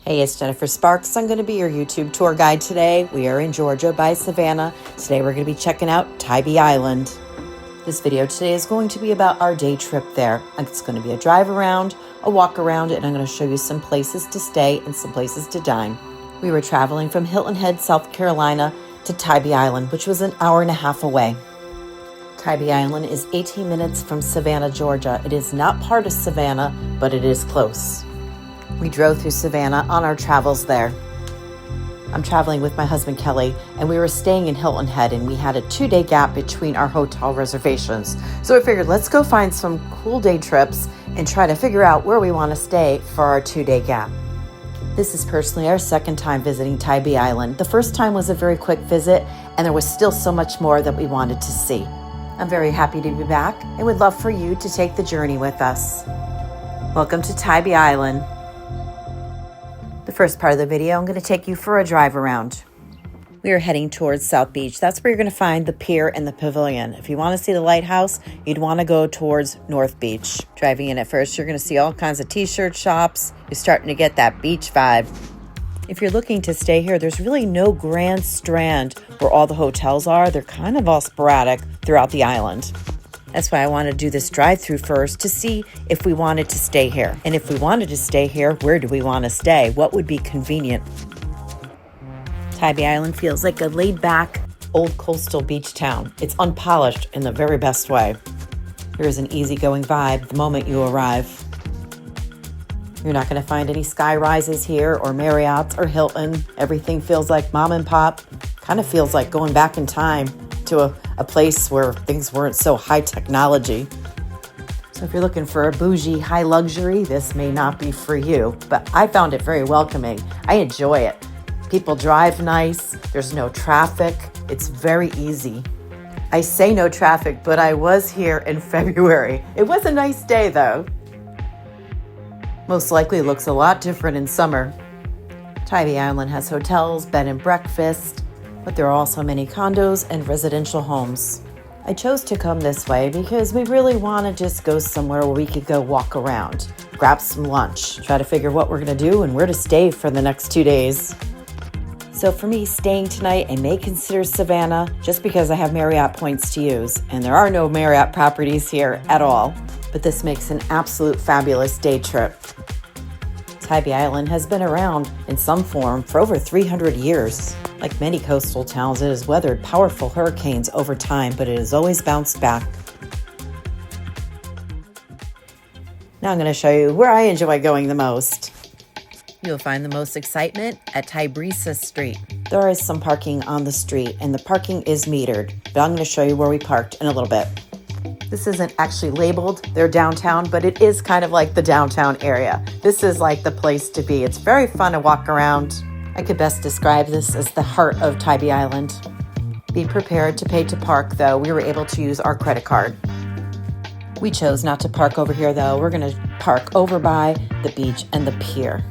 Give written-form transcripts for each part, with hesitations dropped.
Hey, it's Jennifer Sparks. I'm going to be your YouTube tour guide today. We are in Georgia by Savannah. Today we're going to be checking out Tybee Island. This video today is going to be about our day trip there. It's going to be a drive around, a walk around, and I'm going to show you some places to stay and some places to dine. We were traveling from Hilton Head, South Carolina to Tybee Island, which was an hour and a half away. Tybee Island is 18 minutes from Savannah, Georgia. It is not part of Savannah, but it is close. We drove through Savannah on our travels there. I'm traveling with my husband Kelly, and we were staying in Hilton Head, and we had a 2-day gap between our hotel reservations. So I figured let's go find some cool day trips and try to figure out where we want to stay for our 2-day gap. This is personally our second time visiting Tybee Island. The first time was a very quick visit, and there was still so much more that we wanted to see. I'm very happy to be back and would love for you to take the journey with us. Welcome to Tybee Island. The first part of the video, I'm going to take you for a drive around. We are heading towards South Beach. That's where you're going to find the pier and the pavilion. If you want to see the lighthouse, you'd want to go towards North Beach. Driving in at first, you're going to see all kinds of t-shirt shops. You're starting to get that beach vibe. If you're looking to stay here, there's really no grand strand where all the hotels are. They're kind of all sporadic throughout the island. That's why I want to do this drive-through first to see if we wanted to stay here. And if we wanted to stay here, where do we want to stay? What would be convenient? Tybee Island feels like a laid-back, old coastal beach town. It's unpolished in the very best way. There is an easygoing vibe the moment you arrive. You're not going to find any sky rises here or Marriott's or Hilton. Everything feels like mom and pop. Kind of feels like going back in time to a place where things weren't so high technology. So if you're looking for a bougie high luxury, this may not be for you, but I found it very welcoming. I enjoy it. People drive nice. There's no traffic. It's very easy. I say no traffic, but I was here in February. It was a nice day though. Most likely looks a lot different in summer. Tybee Island has hotels, bed and breakfast, but there are also many condos and residential homes. I chose to come this way because we really want to just go somewhere where we could go walk around, grab some lunch, try to figure what we're going to do and where to stay for the next 2 days. So for me, staying tonight, I may consider Savannah just because I have Marriott points to use, and there are no Marriott properties here at all, but this makes an absolute fabulous day trip. Tybee Island has been around in some form for over 300 years. Like many coastal towns, it has weathered powerful hurricanes over time, but it has always bounced back. Now I'm going to show you where I enjoy going the most. You'll find the most excitement at Tybrisa Street. There is some parking on the street, and the parking is metered, but I'm going to show you where we parked in a little bit. This isn't actually labeled their downtown, but it is kind of like the downtown area. This is like the place to be. It's very fun to walk around. I could best describe this as the heart of Tybee Island. Be prepared to pay to park, though. We were able to use our credit card. We chose not to park over here, though. We're going to park over by the beach and the pier.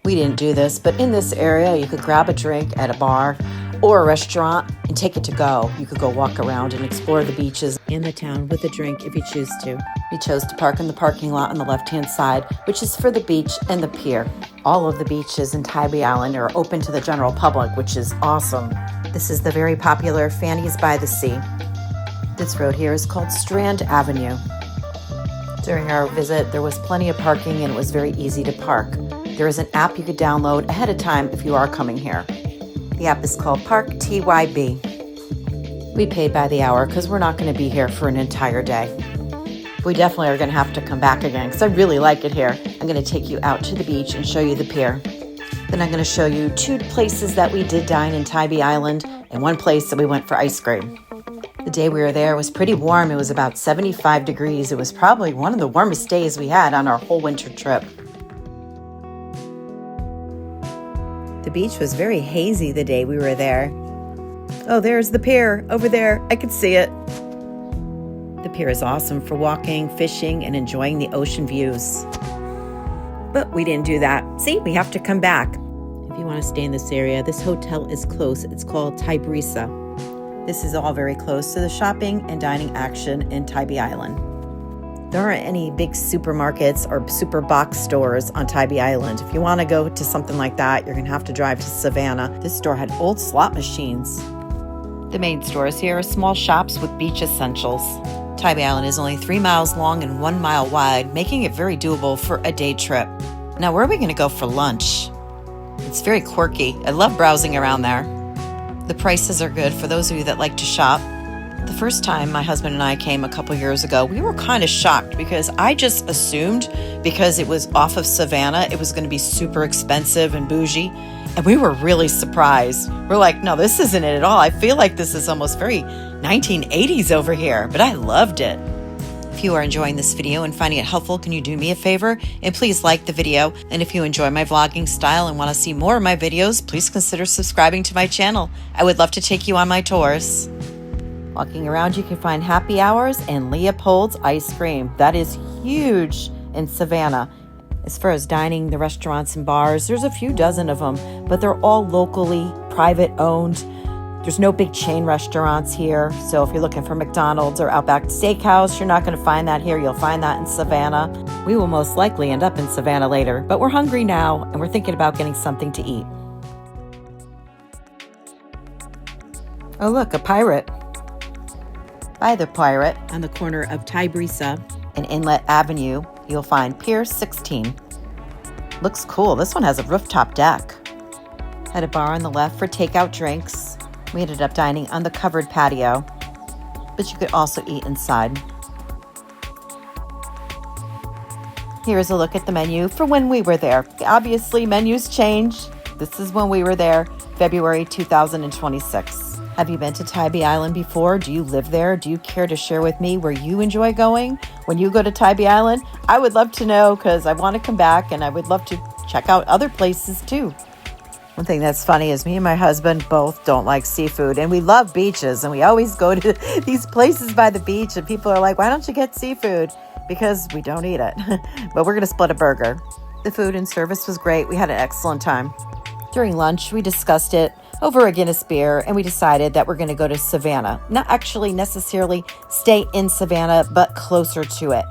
We didn't do this, but in this area, you could grab a drink at a bar or a restaurant and take it to go. You could go walk around and explore the beaches in the town with a drink if you choose to. We chose to park in the parking lot on the left-hand side, which is for the beach and the pier. All of the beaches in Tybee Island are open to the general public, which is awesome. This is the very popular Fanny's by the Sea. This road here is called Strand Avenue. During our visit, there was plenty of parking and it was very easy to park. There is an app you could download ahead of time if you are coming here. The app is called Park TYB. We paid by the hour because we're not going to be here for an entire day. We definitely are going to have to come back again because I really like it here. I'm going to take you out to the beach and show you the pier. Then I'm going to show you 2 places that we did dine in Tybee Island and 1 place that we went for ice cream. The day we were there was pretty warm. It was about 75 degrees. It was probably one of the warmest days we had on our whole winter trip. The beach was very hazy the day we were there. Oh, there's the pier over there. I could see it. The pier is awesome for walking, fishing, and enjoying the ocean views. But we didn't do that. See, we have to come back. If you want to stay in this area, this hotel is close. It's called Tybrisa. This is all very close to the shopping and dining action in Tybee Island. There aren't any big supermarkets or super box stores on Tybee Island. If you want to go to something like that, you're going to have to drive to Savannah. This store had old slot machines. The main stores here are small shops with beach essentials. Tybee Island is only 3 miles long and 1 mile wide, making it very doable for a day trip. Now, where are we going to go for lunch? It's very quirky. I love browsing around there. The prices are good for those of you that like to shop. The first time my husband and I came a couple years ago, we were kind of shocked because I just assumed because it was off of Savannah, it was going to be super expensive and bougie. And we were really surprised. We're like, no, this isn't it at all. I feel like this is almost very 1980s over here, but I loved it. If you are enjoying this video and finding it helpful, can you do me a favor and please like the video? And if you enjoy my vlogging style and want to see more of my videos, please consider subscribing to my channel. I would love to take you on my tours. Walking around, you can find Happy Hours and Leopold's Ice Cream. That is huge in Savannah. As far as dining, the restaurants and bars, there's a few dozen of them, but they're all locally private owned. There's no big chain restaurants here. So if you're looking for McDonald's or Outback Steakhouse, you're not going to find that here. You'll find that in Savannah. We will most likely end up in Savannah later, but we're hungry now and we're thinking about getting something to eat. Oh, look, a pirate. By the Pirate, on the corner of Tybreeza and Inlet Avenue, you'll find Pier 16. Looks cool. This one has a rooftop deck. Had a bar on the left for takeout drinks. We ended up dining on the covered patio, but you could also eat inside. Here's a look at the menu for when we were there. Obviously, menus change. This is when we were there, February 2026. Have you been to Tybee Island before? Do you live there? Do you care to share with me where you enjoy going when you go to Tybee Island? I would love to know because I want to come back and I would love to check out other places too. One thing that's funny is me and my husband both don't like seafood and we love beaches and we always go to these places by the beach and people are like, why don't you get seafood? Because we don't eat it, but we're going to split a burger. The food and service was great. We had an excellent time. During lunch, we discussed it over a Guinness beer, and we decided that we're going to go to Savannah. Not actually necessarily stay in Savannah, but closer to it.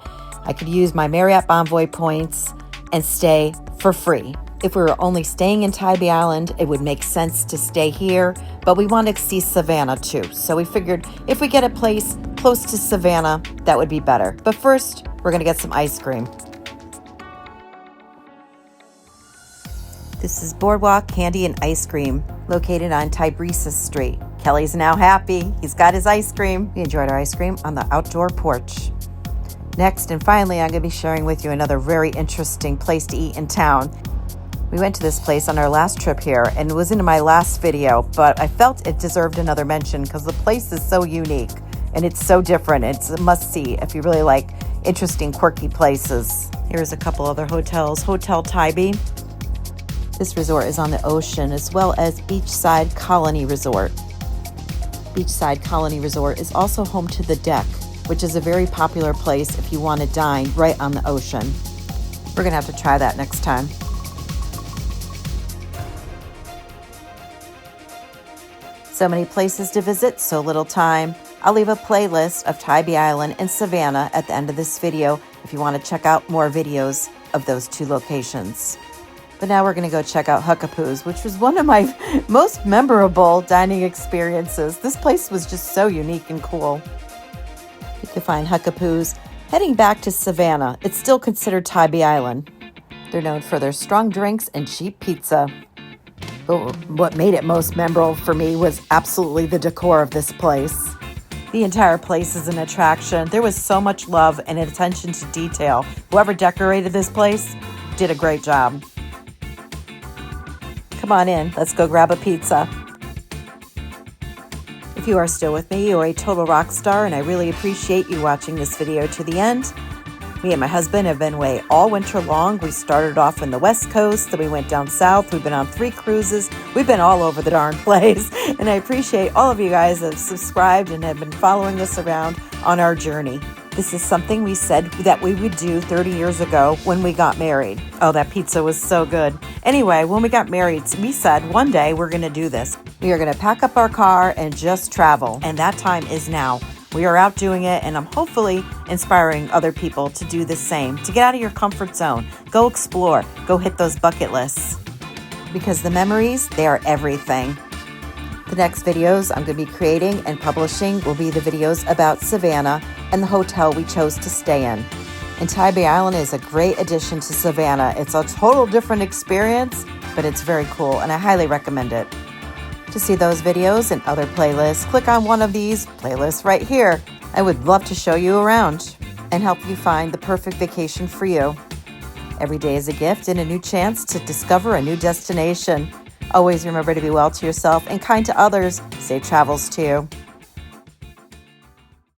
I could use my Marriott Bonvoy points and stay for free. If we were only staying in Tybee Island, it would make sense to stay here, but we want to see Savannah too. So we figured if we get a place close to Savannah, that would be better. But first, we're going to get some ice cream. This is Boardwalk Candy and Ice Cream, located on Tybreeza Street. Kelly's now happy. He's got his ice cream. We enjoyed our ice cream on the outdoor porch. Next, and finally, I'm going to be sharing with you another very interesting place to eat in town. We went to this place on our last trip here, and it was in my last video, but I felt it deserved another mention because the place is so unique, and it's so different. It's a must-see if you really like interesting, quirky places. Here's a couple other hotels. Hotel Tybee. This resort is on the ocean, as well as Beachside Colony Resort. Beachside Colony Resort is also home to The Deck, which is a very popular place if you want to dine right on the ocean. We're going to have to try that next time. So many places to visit, so little time. I'll leave a playlist of Tybee Island and Savannah at the end of this video if you want to check out more videos of those two locations. But now we're going to go check out Huckapoo's, which was one of my most memorable dining experiences. This place was just so unique and cool. You can find Huckapoo's heading back to Savannah. It's still considered Tybee Island. They're known for their strong drinks and cheap pizza. But what made it most memorable for me was absolutely the decor of this place. The entire place is an attraction. There was so much love and attention to detail. Whoever decorated this place did a great job. Come on in, let's go grab a pizza. If you are still with me, you are a total rock star, and I really appreciate you watching this video to the end. Me and my husband have been away all winter long. We started off in the West Coast, then we went down south. We've been on 3 cruises. We've been all over the darn place, and I appreciate all of you guys that have subscribed and have been following us around on our journey. This is something we said that we would do 30 years ago when we got married. Oh, that pizza was so good. Anyway, when we got married, we said one day we're going to do this. We are going to pack up our car and just travel. And that time is now. We are out doing it, and I'm hopefully inspiring other people to do the same, to get out of your comfort zone, go explore, go hit those bucket lists. Because the memories, they are everything. The next videos I'm going to be creating and publishing will be the videos about Savannah and the hotel we chose to stay in. And Tybee Island is a great addition to Savannah. It's a total different experience, but it's very cool, and I highly recommend it. To see those videos and other playlists, click on one of these playlists right here. I would love to show you around and help you find the perfect vacation for you. Every day is a gift and a new chance to discover a new destination. Always remember to be well to yourself and kind to others. Safe travels to you.